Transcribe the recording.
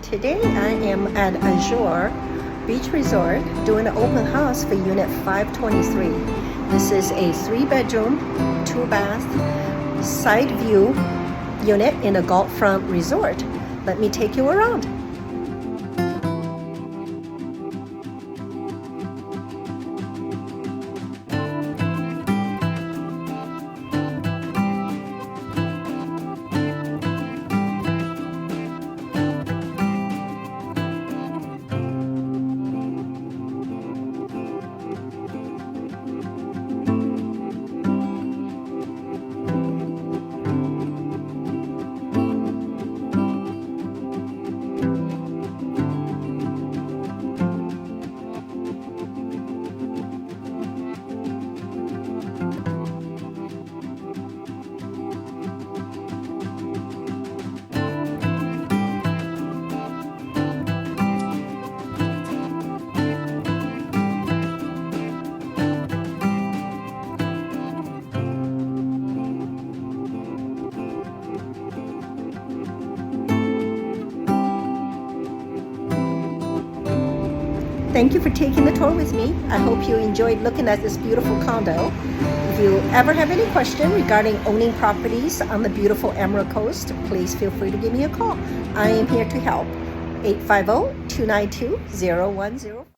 Today I am at Azure Beach Resort doing an open house for Unit 523. This is a 3-bedroom, 2-bath, side view unit in a Gulf front resort. Let me take you around. Thank you for taking the tour with me. I hope you enjoyed looking at this beautiful condo. If you ever have any question regarding owning properties on the beautiful Emerald Coast, please feel free to give me a call. I am here to help. 850-292-0104.